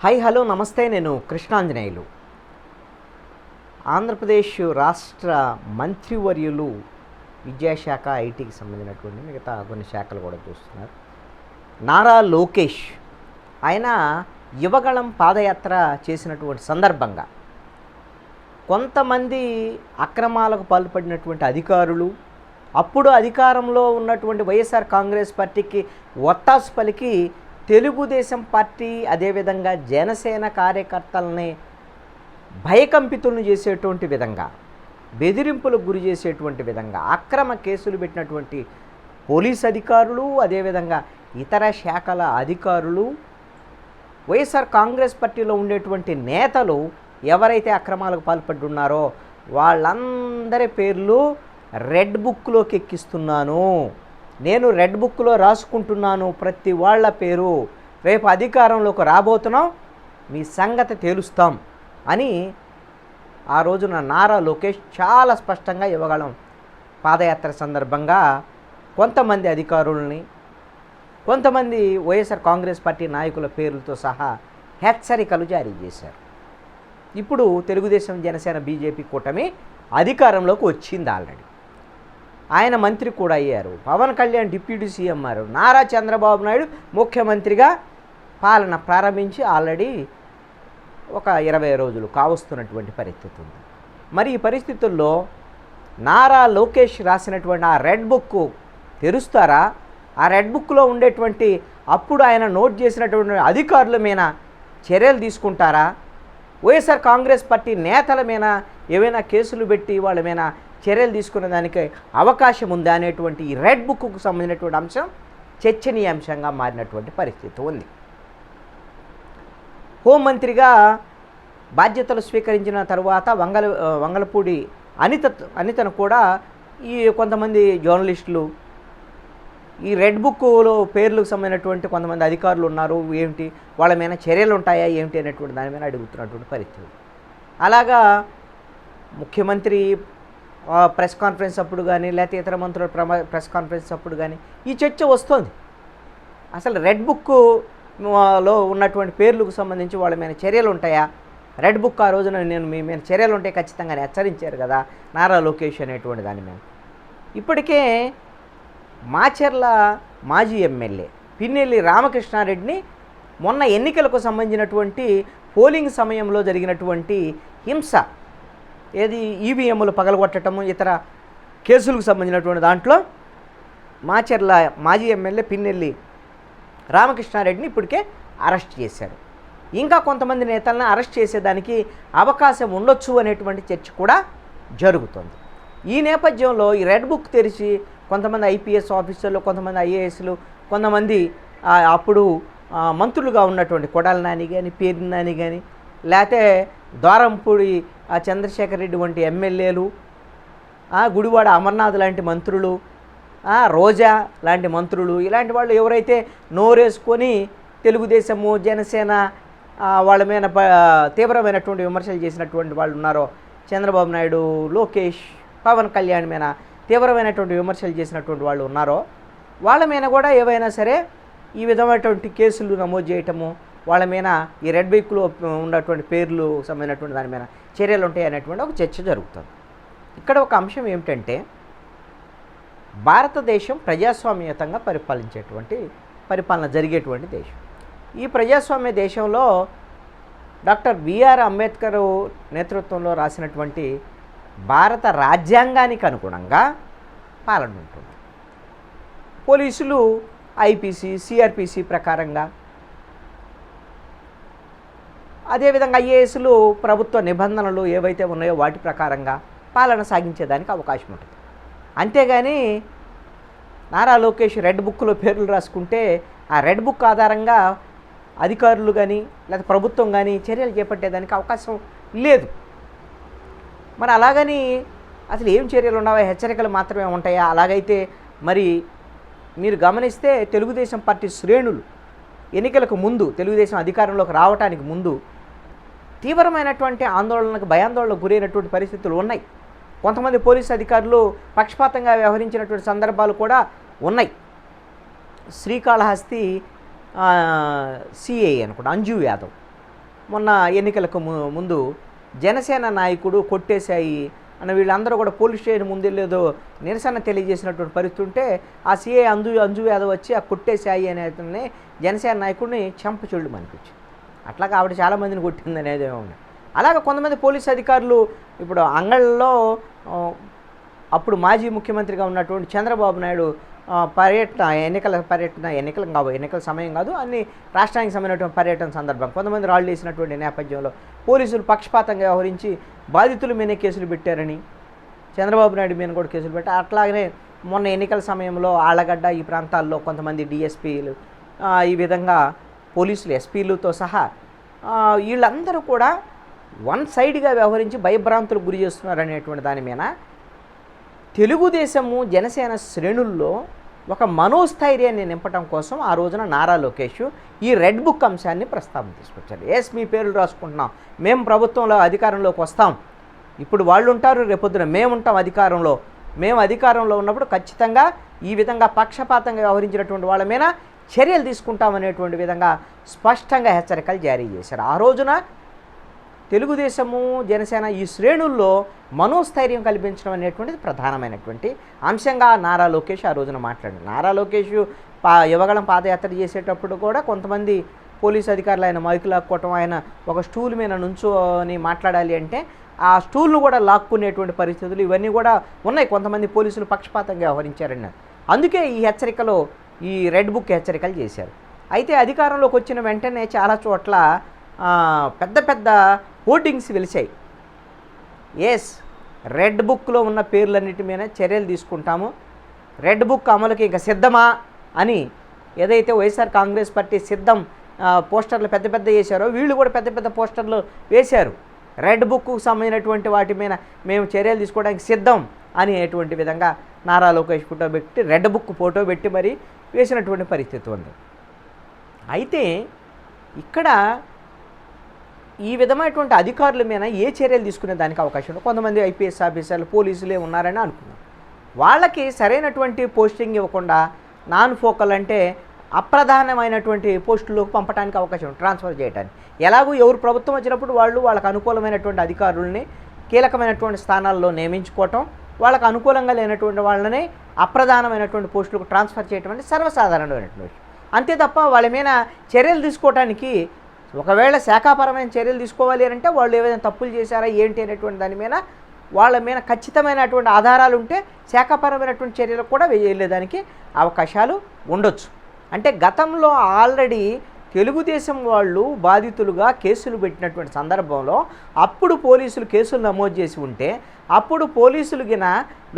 Hi hello నమస్తే, నేను కృష్ణాంజనేయులు. ఆంధ్రప్రదేశ్ రాష్ట్ర మంత్రివర్యులు విద్యాశాఖ, ఐటీకి సంబంధించినటువంటి మిగతా కొన్ని శాఖలు కూడా చూస్తున్నారు. నారా లోకేష్ ఆయన యువగళం పాదయాత్ర చేసినటువంటి సందర్భంగా కొంతమంది అక్రమాలకు పాల్పడినటువంటి అధికారులు, అప్పుడు అధికారంలో ఉన్నటువంటి వైఎస్ఆర్ కాంగ్రెస్ పార్టీకి ఒత్తాసు పలికి తెలుగుదేశం పార్టీ అదేవిధంగా జనసేన కార్యకర్తలని భయకంపితులను చేసేటువంటి విధంగా, బెదిరింపులకు గురి చేసేటువంటి విధంగా అక్రమ కేసులు పెట్టినటువంటి పోలీస్ అధికారులు, అదేవిధంగా ఇతర శాఖల అధికారులు, వైఎస్ఆర్ కాంగ్రెస్ పార్టీలో ఉండేటువంటి నేతలు ఎవరైతే అక్రమాలకు పాల్పడి ఉన్నారో వాళ్ళందరి పేర్లు రెడ్ బుక్లోకి ఎక్కిస్తున్నాను, నేను రెడ్ బుక్లో రాసుకుంటున్నాను ప్రతి వాళ్ళ పేరు, రేపు అధికారంలోకి రాబోతున్నాం, మీ సంగతి తేలుస్తాం అని ఆ రోజున నారా లోకేష్ చాలా స్పష్టంగా యువగళం పాదయాత్ర సందర్భంగా కొంతమంది అధికారులని, కొంతమంది వైఎస్ఆర్ కాంగ్రెస్ పార్టీ నాయకుల పేర్లతో సహా హెచ్చరికలు జారీ చేశారు. ఇప్పుడు తెలుగుదేశం, జనసేన, బీజేపీ కూటమి అధికారంలోకి వచ్చింది. ఆల్రెడీ ఆయన మంత్రి కూడా అయ్యారు. పవన్ కళ్యాణ్ డిప్యూటీ సీఎం అయ్యారు. నారా చంద్రబాబు నాయుడు ముఖ్యమంత్రిగా పాలన ప్రారంభించి ఆల్రెడీ ఒక 20 రోజులు కావస్తున్నటువంటి పరిస్థితి ఉంది. మరి ఈ పరిస్థితుల్లో నారా లోకేష్ రాసినటువంటి ఆ రెడ్ బుక్ తెరుస్తారా? ఆ రెడ్ బుక్లో ఉండేటువంటి అప్పుడు ఆయన నోట్ చేసినటువంటి అధికారుల మీద చర్యలు తీసుకుంటారా? వైఎస్ఆర్ కాంగ్రెస్ పార్టీ నేతల మీద ఏవైనా కేసులు పెట్టి వాళ్ళ మీద చర్యలు తీసుకునే దానికి అవకాశం ఉందా అనేటువంటి ఈ రెడ్ బుక్కు సంబంధించినటువంటి అంశం చర్చనీయాంశంగా మారినటువంటి పరిస్థితి ఉంది. హోంమంత్రిగా బాధ్యతలు స్వీకరించిన తరువాత వంగలపూడి అనితను కూడా ఈ కొంతమంది జర్నలిస్టులు ఈ రెడ్ బుక్లో పేర్లకు సంబంధించినటువంటి కొంతమంది అధికారులు ఉన్నారు, ఏమిటి వాళ్ళ మీద చర్యలు ఉంటాయా ఏమిటి అనేటువంటి దాని మీద అడుగుతున్నటువంటి పరిస్థితి. అలాగా ముఖ్యమంత్రి ప్రెస్ కాన్ఫరెన్స్ అప్పుడు కానీ, లేకపోతే ఇతర మంత్రుల ప్రెస్ కాన్ఫరెన్స్ అప్పుడు కానీ ఈ చర్చ వస్తుంది. అసలు రెడ్ బుక్లో ఉన్నటువంటి పేర్లకు సంబంధించి వాళ్ళ మీద చర్యలు ఉంటాయా? రెడ్ బుక్ ఆ రోజున నేను మీ మీద చర్యలు ఉంటాయి ఖచ్చితంగా హెచ్చరించారు కదా నారా లోకేష్ అనేటువంటి దాని మీద. ఇప్పటికే మాచర్ల మాజీ ఎమ్మెల్యే పిన్నెల్లి రామకృష్ణారెడ్డిని మొన్న ఎన్నికలకు సంబంధించినటువంటి పోలింగ్ సమయంలో జరిగినటువంటి హింస, ఏది ఈవీఎంలు పగలగొట్టడము, ఇతర కేసులకు సంబంధించినటువంటి దాంట్లో మాచర్ల మాజీ ఎమ్మెల్యే పిన్నెల్లి రామకృష్ణారెడ్డిని ఇప్పటికే అరెస్ట్ చేశారు. ఇంకా కొంతమంది నేతలను అరెస్ట్ చేసేదానికి అవకాశం ఉండొచ్చు అనేటువంటి చర్చ కూడా జరుగుతుంది. ఈ నేపథ్యంలో ఈ రెడ్ బుక్ తెరిచి కొంతమంది ఐపీఎస్ ఆఫీసర్లు, కొంతమంది ఐఏఎస్లు, కొంతమంది అప్పుడు మంత్రులుగా ఉన్నటువంటి కొడాలి నాని కానీ, పేర్ని నాని కానీ, లేకపోతే ద్వారంపూడి చంద్రశేఖర్ రెడ్డి వంటి ఎమ్మెల్యేలు, గుడివాడ అమర్నాథ్ లాంటి మంత్రులు, రోజా లాంటి మంత్రులు, ఇలాంటి వాళ్ళు ఎవరైతే నోరేసుకొని తెలుగుదేశము, జనసేన వాళ్ళ మీద తీవ్రమైనటువంటి విమర్శలు చేసినటువంటి వాళ్ళు ఉన్నారో, చంద్రబాబు నాయుడు, లోకేష్, పవన్ కళ్యాణ్ మీద తీవ్రమైనటువంటి విమర్శలు చేసినటువంటి వాళ్ళు ఉన్నారో వాళ్ళ మీద కూడా ఏవైనా సరే ఈ విధమైనటువంటి కేసులు నమోదు చేయటము, వాళ్ళ మీద ఈ రెడ్ బుక్లో ఉన్నటువంటి పేర్లు సంబంధించినటువంటి దాని మీద చర్యలు ఉంటాయి అనేటువంటి ఒక చర్చ జరుగుతుంది. ఇక్కడ ఒక అంశం ఏమిటంటే, భారతదేశం ప్రజాస్వామ్యతంగా పరిపాలన జరిగేటువంటి దేశం. ఈ ప్రజాస్వామ్య దేశంలో డాక్టర్ బిఆర్ అంబేద్కర్ నేతృత్వంలో రాసినటువంటి భారత రాజ్యాంగానికి అనుగుణంగా పాలన ఉంటుంది. పోలీసులు ఐపీసీ, సిఆర్పిసి ప్రకారంగా, అదేవిధంగా ఐఏఎస్లు ప్రభుత్వ నిబంధనలు ఏవైతే ఉన్నాయో వాటి ప్రకారంగా పాలన సాగించేదానికి అవకాశం ఉంటుంది. అంతేగాని నారా లోకేష్ రెడ్ బుక్లో పేర్లు రాసుకుంటే ఆ రెడ్ బుక్ ఆధారంగా అధికారులు కానీ లేదా ప్రభుత్వం కానీ చర్యలు చేపట్టేదానికి అవకాశం లేదు. మరి అలాగని అసలు ఏం చర్యలు ఉన్నావా, హెచ్చరికలు మాత్రమే ఉంటాయా? అలాగైతే మరి మీరు గమనిస్తే తెలుగుదేశం పార్టీ శ్రేణులు ఎన్నికలకు ముందు, తెలుగుదేశం అధికారంలోకి రావడానికి ముందు తీవ్రమైనటువంటి ఆందోళనకు, భయాందోళనకు గురైనటువంటి పరిస్థితులు ఉన్నాయి. కొంతమంది పోలీసు అధికారులు పక్షపాతంగా వ్యవహరించినటువంటి సందర్భాలు కూడా ఉన్నాయి. శ్రీకాళహస్తి సిఐ అనుకుంటా అంజు యాదవ్, మొన్న ఎన్నికలకు ముందు జనసేన నాయకుడు కొట్టేశాయి అని వీళ్ళందరూ కూడా పోలీస్ స్టేషన్ ముందు లేదో నిరసన తెలియజేసినటువంటి పరిస్థితి ఉంటే ఆ సీఐ అంజు యాదవ్ వచ్చి ఆ కొట్టేశాయి అనే జనసేన నాయకుడిని చెంపచెళ్ళు అనిపించింది. అట్లాగా ఆవిడ చాలామందిని కొట్టింది అనేది ఉంది. అలాగే కొంతమంది పోలీస్ అధికారులు ఇప్పుడు అంగళ్ళలో అప్పుడు మాజీ ముఖ్యమంత్రిగా ఉన్నటువంటి చంద్రబాబు నాయుడు ఎన్నికల సమయం కాదు, అన్ని రాష్ట్రానికి సంబంధించిన పర్యటన సందర్భం కొంతమంది రాళ్ళు వేసినటువంటి నేపథ్యంలో పోలీసులు పక్షపాతంగా వ్యవహరించి బాధితుల మీదే కేసులు పెట్టారని చంద్రబాబు నాయుడు మీద కూడా కేసులు పెట్టారు. అట్లాగనే మొన్న ఎన్నికల సమయంలో ఆళ్లగడ్డ ఈ ప్రాంతాల్లో కొంతమంది డిఎస్పీలు ఈ విధంగా పోలీసులు ఎస్పీలతో సహా వీళ్ళందరూ కూడా వన్ సైడ్గా వ్యవహరించి భయభ్రాంతులకు గురి చేస్తున్నారనేటువంటి దాని మీద తెలుగుదేశము జనసేన శ్రేణుల్లో ఒక మనోస్థైర్యాన్ని నింపడం కోసం ఆ రోజున నారా లోకేష్ ఈ రెడ్ బుక్ అంశాన్ని ప్రస్తావన తీసుకొచ్చారు. మీ పేర్లు రాసుకుంటున్నాం, మేము ప్రభుత్వంలో అధికారంలోకి వస్తాం, ఇప్పుడు వాళ్ళు ఉంటారు, రేపొద్దున మేము ఉంటాం అధికారంలో, మేము అధికారంలో ఉన్నప్పుడు ఖచ్చితంగా ఈ విధంగా పక్షపాతంగా వ్యవహరించినటువంటి వాళ్ళ మీద చర్యలు తీసుకుంటామనేటువంటి విధంగా స్పష్టంగా హెచ్చరికలు జారీ చేశారు. ఆ రోజున తెలుగుదేశము జనసేన ఈ శ్రేణుల్లో మనోస్థైర్యం కల్పించడం అనేటువంటిది ప్రధానమైనటువంటి అంశంగా నారా లోకేష్ ఆ రోజున మాట్లాడారు. నారా లోకేష్ యువగళం పాదయాత్ర చేసేటప్పుడు కూడా కొంతమంది పోలీసు అధికారులు ఆయన మైకు లాక్కోవటం, ఆయన ఒక స్టూల్ మీద నుంచోని మాట్లాడాలి అంటే ఆ స్టూల్ను కూడా లాక్కునేటువంటి పరిస్థితులు ఇవన్నీ కూడా ఉన్నాయి. కొంతమంది పోలీసులు పక్షపాతంగా వ్యవహరించారన్నారు. అందుకే ఈ హెచ్చరికలో ఈ రెడ్ బుక్ హెచ్చరికలు చేశారు. అయితే అధికారంలోకి వచ్చిన వెంటనే చాలా చోట్ల పెద్ద పెద్ద హోర్డింగ్స్ వెలిచాయి. రెడ్ బుక్లో ఉన్న పేర్లన్నిటి మీద చర్యలు తీసుకుంటాము, రెడ్ బుక్ అమలుకి ఇంకా సిద్ధమా అని ఏదైతే వైఎస్ఆర్ కాంగ్రెస్ పార్టీ సిద్ధం పోస్టర్లు పెద్ద పెద్ద వేశారో వీళ్ళు కూడా పెద్ద పెద్ద పోస్టర్లు వేశారు. రెడ్ బుక్కు సంబంధించినటువంటి వాటి మీద మేము చర్యలు తీసుకోవడానికి సిద్ధం అనేటువంటి విధంగా నారా లోకేష్ ఫోటో పెట్టి రెడ్ బుక్ ఫోటో పెట్టి మరి వేసినటువంటి పరిస్థితి ఉంది. అయితే ఇక్కడ ఈ విధమైనటువంటి అధికారుల మీద ఏ చర్యలు తీసుకునే దానికి అవకాశం ఉంది. కొంతమంది ఐపీఎస్ ఆఫీసర్లు పోలీసులే ఉన్నారని అనుకున్నాం. వాళ్ళకి సరైనటువంటి పోస్టింగ్ ఇవ్వకుండా నాన్ ఫోకల్ అంటే అప్రధానమైనటువంటి పోస్టులకు పంపడానికి అవకాశం ఉంది, ట్రాన్స్ఫర్ చేయడానికి. ఎలాగూ ఎవరు ప్రభుత్వం వచ్చినప్పుడు వాళ్ళకు అనుకూలమైనటువంటి అధికారుల్ని కీలకమైనటువంటి స్థానాల్లో నియమించుకోవటం, వాళ్ళకు అనుకూలంగా లేనటువంటి వాళ్ళని అప్రధానమైనటువంటి పోస్టులకు ట్రాన్స్ఫర్ చేయటం అనేది సర్వసాధారణమైనటువంటి విషయం. అంతే తప్ప వాళ్ళ మీద చర్యలు తీసుకోవడానికి ఒకవేళ శాఖాపరమైన చర్యలు తీసుకోవాలి అని అంటే వాళ్ళు ఏదైనా తప్పులు చేశారా ఏంటి అనేటువంటి దాని మీద వాళ్ళ మీద ఖచ్చితమైనటువంటి ఆధారాలు ఉంటే శాఖాపరమైనటువంటి చర్యలకు కూడా వెళ్ళేదానికి అవకాశాలు ఉండొచ్చు. అంటే గతంలో ఆల్రెడీ తెలుగుదేశం వాళ్ళు బాధితులుగా కేసులు పెట్టినటువంటి సందర్భంలో అప్పుడు పోలీసులు కేసులు నమోదు చేసి ఉంటే అప్పుడు పోలీసులు గిన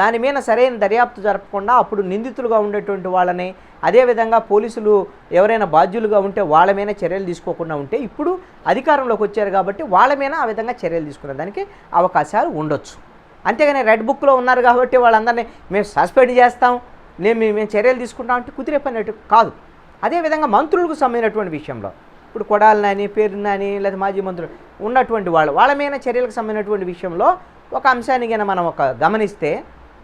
దాని మీద సరైన దర్యాప్తు జరపకుండా అప్పుడు నిందితులుగా ఉండేటువంటి వాళ్ళని, అదేవిధంగా పోలీసులు ఎవరైనా బాధ్యులుగా ఉంటే వాళ్ళ మీద చర్యలు తీసుకోకుండా ఉంటే ఇప్పుడు అధికారంలోకి వచ్చారు కాబట్టి వాళ్ళ మీద ఆ విధంగా చర్యలు తీసుకునే దానికి అవకాశాలు ఉండొచ్చు. అంతేగాని రెడ్ బుక్లో ఉన్నారు కాబట్టి వాళ్ళందరినీ మేము సస్పెండ్ చేస్తాం, మేము చర్యలు తీసుకుంటాం అంటే కుదిరే పని కాదు. అదేవిధంగా మంత్రులకు సంబంధించినటువంటి విషయంలో ఇప్పుడు కొడాలని, పేరునాని లేదా మాజీ మంత్రులు ఉన్నటువంటి వాళ్ళ మీద చర్యలకు సంబంధించినటువంటి విషయంలో ఒక అంశాన్ని కనుక మనం గమనిస్తే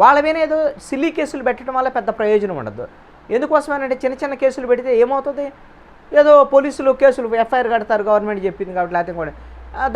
వాళ్ళ మీద ఏదో సిల్లీ కేసులు పెట్టడం వల్ల పెద్ద ప్రయోజనం ఉండదు. ఎందుకోసమేనంటే చిన్న చిన్న కేసులు పెడితే ఏమవుతుంది, ఏదో పోలీసులు కేసులు ఎఫ్ఐఆర్ కడతారు గవర్నమెంట్ చెప్పింది కాబట్టి, లేకపోతే కూడా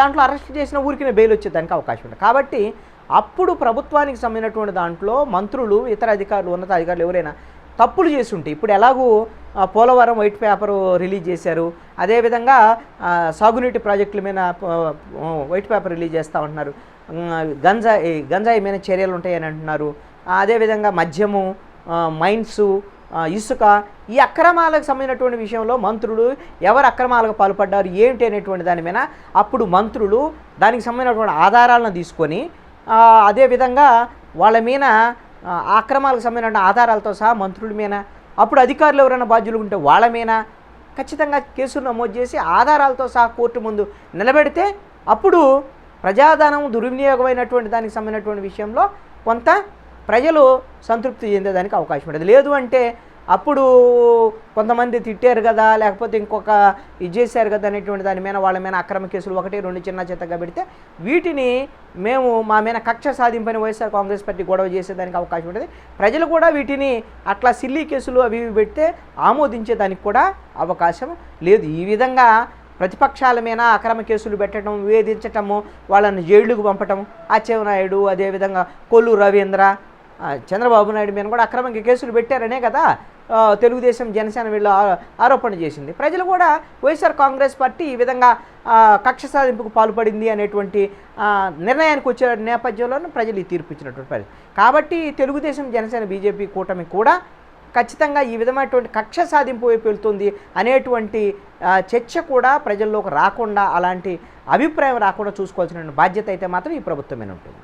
దాంట్లో అరెస్ట్ చేసిన ఊరికి బెయిల్ వచ్చేదానికి అవకాశం ఉంది. కాబట్టి అప్పుడు ప్రభుత్వానికి సంబంధించినటువంటి దాంట్లో మంత్రులు, ఇతర అధికారులు, ఉన్నత అధికారులు ఎవరైనా తప్పులు చేసి ఉంటే ఇప్పుడు ఎలాగూ పోలవరం వైట్ పేపరు రిలీజ్ చేశారు, అదేవిధంగా సాగునీటి ప్రాజెక్టుల మీద వైట్ పేపర్ రిలీజ్ చేస్తూ ఉంటున్నారు, గంజాయి మీద చర్యలు ఉంటాయని అంటున్నారు, అదేవిధంగా మద్యము, మైన్స్, ఇసుక ఈ అక్రమాలకు సంబంధించినటువంటి విషయంలో మంత్రులు ఎవరు అక్రమాలకు పాల్పడ్డారు ఏంటి అనేటువంటి దాని మీద అప్పుడు మంత్రులు దానికి సంబంధించినటువంటి ఆధారాలను తీసుకొని అదేవిధంగా వాళ్ళ మీద అక్రమాలకు సంబంధించిన ఆధారాలతో సహా మంత్రుల మీద అప్పుడు అధికారులు ఎవరైనా బాధ్యులు ఉంటే వాళ్ళ మీద ఖచ్చితంగా కేసులు నమోదు చేసి ఆధారాలతో సహా కోర్టు ముందు నిలబెడితే అప్పుడు ప్రజాధనం దుర్వినియోగమైనటువంటి దానికి సంబంధించినటువంటి విషయంలో కొంత ప్రజలు సంతృప్తి చెందేదానికి అవకాశం ఉంటుంది. లేదు అంటే అప్పుడు కొంతమంది తిట్టారు కదా, లేకపోతే ఇంకొక ఇది చేశారు కదా అనేటువంటి దాని మీద వాళ్ళ మీద అక్రమ కేసులు 1-2 చిన్న చిత్తగా పెడితే వీటిని మేము మా మీద కక్ష సాధింపని వైఎస్ఆర్ కాంగ్రెస్ పార్టీ గొడవ చేసేదానికి అవకాశం ఉంటుంది. ప్రజలు కూడా వీటిని అట్లా సిల్లీ కేసులు అవి పెడితే ఆమోదించేదానికి కూడా అవకాశం లేదు. ఈ విధంగా ప్రతిపక్షాల మీద అక్రమ కేసులు పెట్టడం, వేధించటము, వాళ్ళని జైళ్ళకు పంపటం, అచ్చెన్నాయుడు అదేవిధంగా కొల్లు రవీంద్ర, చంద్రబాబు నాయుడు మీద కూడా అక్రమంగా కేసులు పెట్టారనే కదా తెలుగుదేశం జనసేన వీళ్ళు ఆరోపణ చేసింది. ప్రజలు కూడా వైఎస్ఆర్ కాంగ్రెస్ పార్టీ ఈ విధంగా కక్ష సాధింపుకు పాల్పడింది అనేటువంటి నిర్ణయానికి వచ్చే నేపథ్యంలోనూ ప్రజలు ఈ తీర్పు ఇచ్చినటువంటి పరిస్థితి. కాబట్టి తెలుగుదేశం జనసేన బీజేపీ కూటమి కూడా ఖచ్చితంగా ఈ విధమైనటువంటి కక్ష సాధింపు వైపు వెళ్తుంది అనేటువంటి చర్చ కూడా ప్రజల్లోకి రాకుండా, అలాంటి అభిప్రాయం రాకుండా చూసుకోవాల్సిన బాధ్యత అయితే మాత్రం ఈ ప్రభుత్వమే ఉంటుంది.